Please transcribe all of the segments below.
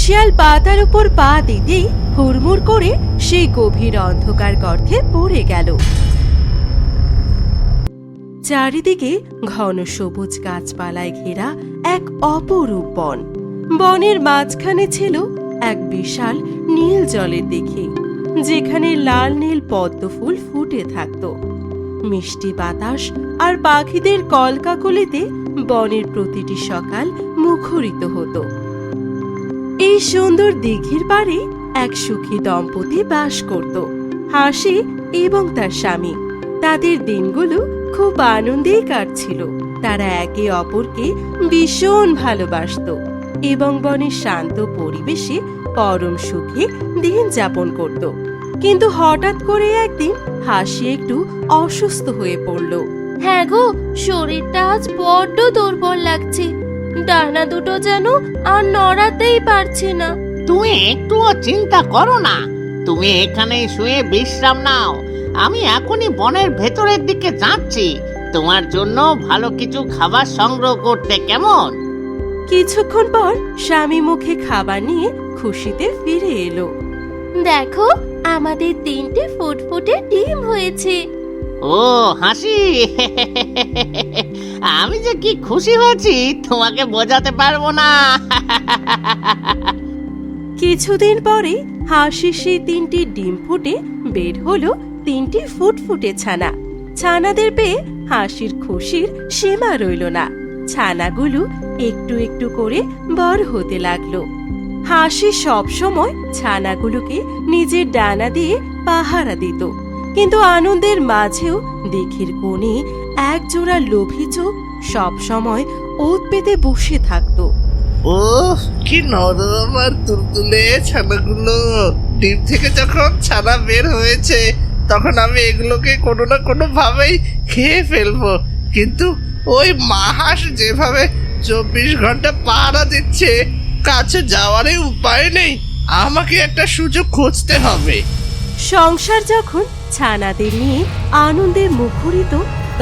শিয়াল পাতার উপর পা দিতেই হুড়মুড় করে সেই গভীর অন্ধকার গর্তে পড়ে গেল। চারিদিকে ঘন সবুজ গাছপালায় ঘেরা এক অপরূপ বন। বনের মাঝখানে ছিল এক বিশাল নীল জলের দিঘি, যেখানে লাল নীল পদ্ম ফুল ফুটে থাকত। মিষ্টি বাতাস আর পাখিদের কলকাকলিতে বনের প্রতিটি সকাল মুখরিত হতো। এই সুন্দর দিঘির পাড়ে এক সুখী দম্পতি বাস করত, হাসি এবং তার স্বামী। তাদের দিনগুলো খুব আনন্দেই কাটছিল। তারা একে অপরকে ভীষণ ভালোবাসত এবং বনের শান্ত পরিবেশে পরম সুখে দিন যাপন করত। কিন্তু হঠাৎ করে একদিন হাসি একটু অসুস্থ হয়ে পড়ল। হ্যাঁ গো, শরীরটা আজ বড্ড দুর্বল লাগছে। ডানা দুটো যেন আর নড়াতেই পারছে না। তুমি একটুও চিন্তা করো না, তুমি এখানেই শুয়ে বিশ্রাম নাও। আমি এখনই বনের ভেতরের দিকে যাচ্ছি তোমার জন্য ভালো কিছু খাবার সংগ্রহ করতে, কেমন? কিছুক্ষণ পর স্বামী মুখে খাবার নিয়ে খুশিতে ফিরে এলো। দেখো, আমাদের 3টে ফুটফুটে ডিম হয়েছে। ও হাসি, আমি যে কি খুশি হয়েছি তোমাকে বোঝাতে পারবো না। কিছুদিন পরে হাসির সেই 3টি ডিম ফুটে বের হলো 3টি ফুটফুটে ছানা। ছানাদের পেয়ে হাসির খুশির সীমা রইল না। ছানাগুলো একটু একটু করে বড় হতে লাগলো। হাসি সব সময় ছানাগুলোকে নিজের ডানা দিয়ে পাহারা দিত, কিন্তু আনন্দের মাঝেও দিঘির কোণে এক জোড়া লোভী চোখ সব সময় ওত পেতে বসে থাকতো। ও কি নরম আর তুলতুলে ছানাগুলো। ডিম থেকে যখন ছানা বের হয়েছে তখন আমি এগুলোকে কোনো না কোনো ভাবেই খেয়ে ফেলবো, কিন্তু ওই মাহাস যেভাবে 24 ঘন্টা পাহারা দিচ্ছে, কাছে যাওয়ারই উপায় নেই। আমাকে একটা সুযোগ খুঁজতে হবে। সংসার যখন ছানাদের নিয়ে আনন্দে মুখরিত,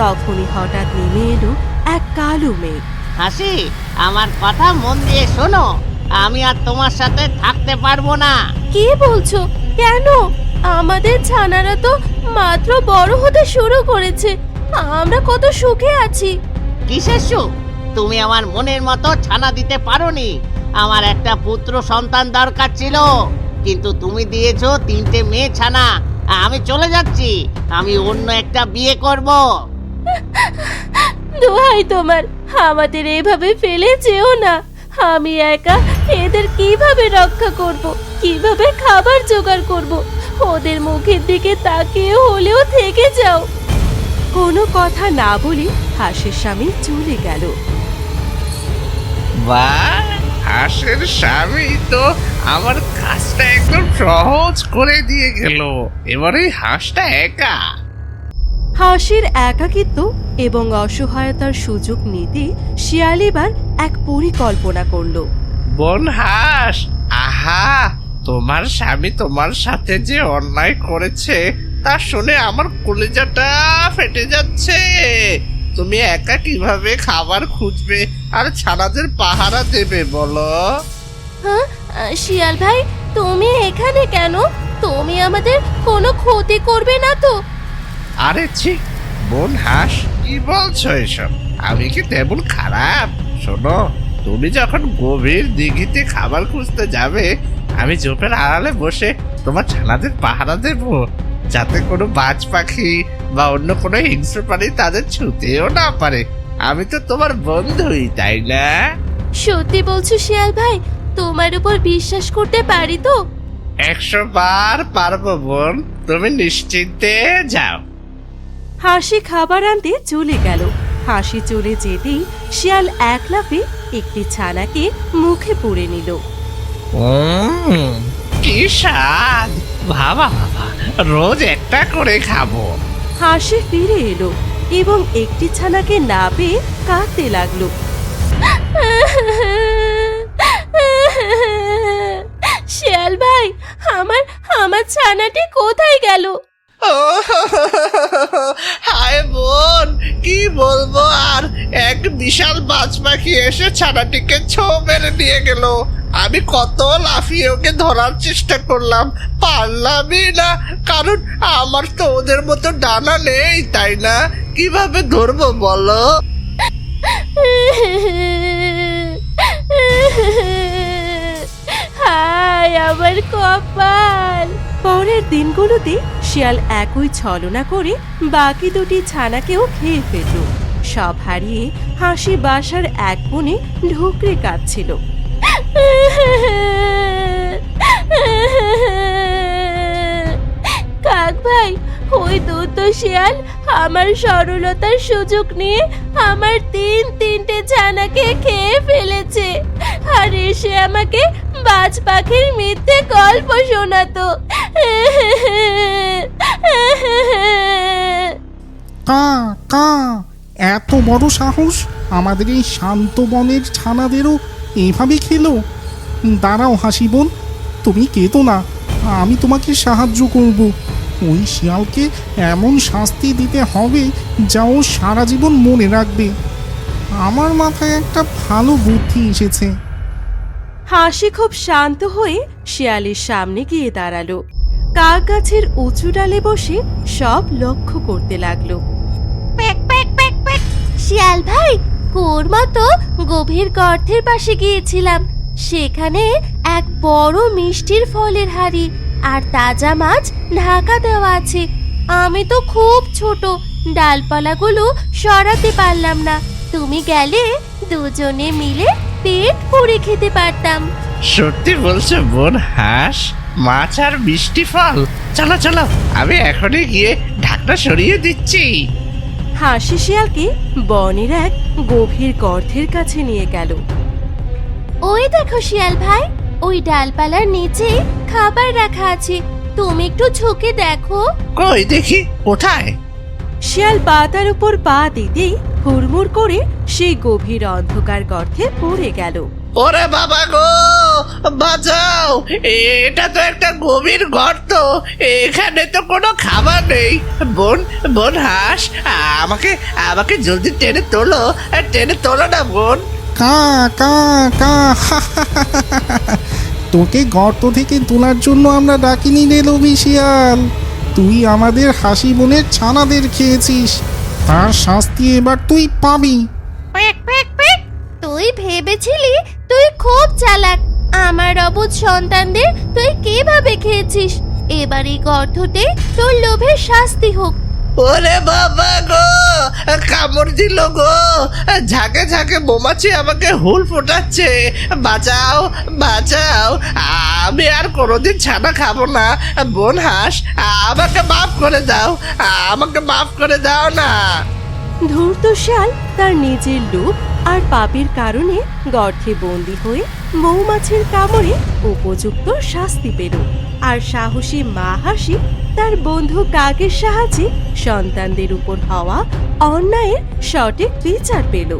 তখনই হঠাৎ নেমে এলো এক কালো মেঘ। হাসি, আমার কথা মন দিয়ে শোনো, আমি আর তোমার সাথে থাকতে পারবো না। কি বলছো? কেন? আমাদের ছানারা তো মাত্র বড় হতে শুরু করেছে। আমরা কত সুখে আছি। কিসের সুখ? তুমি আমার মনের মতো ছানা দিতে পারোনি। আমার একটা পুত্র সন্তান দরকার ছিল, কিন্তু তুমি দিয়েছো 3টে মেয়ে ছানা। আমি চলে যাচ্ছি, আমি অন্য একটা বিয়ে করব। দোহাই তোমার, আমাদের এভাবে ফেলে যেও না। আমি একা এদের কিভাবে রক্ষা করব, কিভাবে খাবার জোগাড় করব? ওদের মুখের দিকে তাকিয়ে হলেও থেকে যাও। কোনো কথা না বলে হাসির স্বামী চলে গেল। বাহ, হাঁসের স্বামী তো আমার কাজটা একদম সহজ করে দিয়ে গেল। এবার এই হাঁসটা একা। হাসির একাকিত্ব এবং অসহায়তার সুযোগ নিতে শিয়াল এবার এক পরিকল্পনা করল। বোন হাঁস, আহা, তোমার স্বামী তোমার সাথে যে অন্যায় করেছে তা শুনে আমার কলিজাটা ফেটে যাচ্ছে। তুমি একা কিভাবে খাবার খুঁজবে আর ছানাদের পাহারা দেবে বলো? হ্যাঁ, শিয়াল ভাই, তুমি এখানে কেন? তুমি আমাদের কোনো ক্ষতি করবে না তো? আরে ছি, বোন হাঁস, কি বলছো এসব? আমি কি তেমন খারাপ? শোনো, তুমি যখন গভীর দিঘিতে খাবার খুঁজতে যাবে, আমি ঝোপের আড়ালে বসে তোমার ছানাদের পাহারা দেব, যাতে কোনো বাজ পাখি বা অন্য কোনো হিংস্র প্রাণী তাদের ছুঁতেও না পারে। আমি তো তোমার বন্ধুই, তাই না? সত্যি বলছো শিয়াল ভাই? তোমার উপর বিশ্বাস করতে পারি তো? 100 বার পারবো বোন, তুমি নিশ্চিন্তে যাও। হাসি খাবার আনতে চলে গেল। হাসি চলে যেতেই শিয়াল এক লাফে একটি ছানাকে মুখে পুরে নিল। কি স্বাদ! বাবা বাবা, রোজ একটা করে খাবো। হাসি ফিরে এলো এবং একটি ছানাকে না পেয়ে কাঁদতে লাগলো। শিয়াল ভাই, আমার আমার ছানাটি কোথায় গেল? হায় বোন, কি বলবো আর, এক বিশাল বাজ পাখি এসে ছানাটিকে ছো মেরে নিয়ে গেল। আমি কত লাফিয়ে ওকে ধরার চেষ্টা করলাম, পারলামই না। কারণ আমার তো ওদের মতো ডানা নেই, তাই না? কিভাবে ধরবো বলো? হায় আমার কপাল। পরের দিনগুলোতে শিয়াল একই ছলনা করে বাকি দুটি ছানাকেও খেয়ে ফেলল। সব হারিয়ে হাসি বাসার এক কোণে ঢুকরে কাঁদছিল। কাক ভাই, ওই দুষ্ট শিয়াল আমার সরলতার সুযোগ নিয়ে আমার তিনটে ছানাকে খেয়ে ফেলেছে, আর এসে আমাকে বাজ পাখির মিথ্যে গল্প শোনাতো। কা কা এত বড় সাহস আমাদের এই শান্ত বনের ছানাদেরও এভাবে খেলো। দাঁড়াও হাসি বোন, তুমি কেঁদো না, আমি তোমাকে সাহায্য করব। ওই শিয়ালকে এমন শাস্তি দিতে হবে যা ও সারা জীবন মনে রাখবে। আমার মাথায় একটা ভালো বুদ্ধি এসেছে। হাসি খুব শান্ত হয়ে শিয়ালের সামনে গিয়ে দাঁড়ালো। কাক গাছের উঁচু ডালে বসে সব লক্ষ্য করতে লাগলো। Pack pack pack pack. শিয়াল ভাই, কোর মতো গভীর গর্তের পাশে গিয়েছিলাম। সেখানে এক বড় মিষ্টির ফলের হাড়ি আর তাজা মাছ ঢাকা দেওয়া আছে। আমি তো খুব ছোট, ডালপালাগুলো সরাতে পারলাম না। তুমি গেলে দুজনে মিলে পেট ভরে খেতে পারতাম। সত্যি বলছো বোন হাঁস? মাছ আর মিষ্টি ফল? চলো চলো, আমি এখনই গিয়ে ঢাকনা সরিয়ে দিচ্ছি। হাসি শিয়ালকে বনের এক গভীর গর্তের কাছে নিয়ে গেল। ওই দেখো শিয়াল ভাই, ওই ডালপালার নিচে খাবার রাখা আছে। তুমি একটু ঝুঁকে দেখো। কই দেখি, কোথায়? শিয়াল পাতার উপর পা দিতেই হুড়মুড় করে সেই গভীর অন্ধকার গর্তে পড়ে গেল। ওরে বাবা গো, বাঁচাও! এটা তো একটা গভীর গর্ত, এখানে তো কোনো খাবার নেই। বোন বোন হাঁস, আমাকে আমাকে জলদি টেনে তোলো না বোন। কা কা কা তোকে গর্ত থেকে তোলার জন্য আমরা ডাকিনি রে লোভী শিয়াল। তুই আমাদের হাসি বোনের ছানাদের খেয়েছিস, তার শাস্তি এবার তুই পাবি। Pack pack pack. তুই ভেবেছিলি তুই খুব চালাক। আমার অবুঝ সন্তানদের তুই কিভাবে খেয়েছিস? এবার এই গর্ততে তোর লোভের শাস্তি হোক। ওরে বাবা গো, কামড় দিল গো! ঝাঁকে ঝাঁকে মৌমাছি আমাকে হুল ফোটাচ্ছে। বাঁচাও বাঁচাও, আমি আর কোনোদিন ছানা খাবো না। বোন হাঁস, আমাকে মাফ করে দাও, আমাকে মাফ করে দাও না। ধূর্ত শিয়াল তার নিজের লোভ আর পাপের কারণে গর্তে বন্দী হয়ে মৌমাছির কামড়ে উপযুক্ত শাস্তি পেল। আর সাহসী মা হাসি তার বন্ধু কাকের সাহায্যে সন্তানদের উপর হওয়া অন্যায়ের সঠিক বিচার পেল।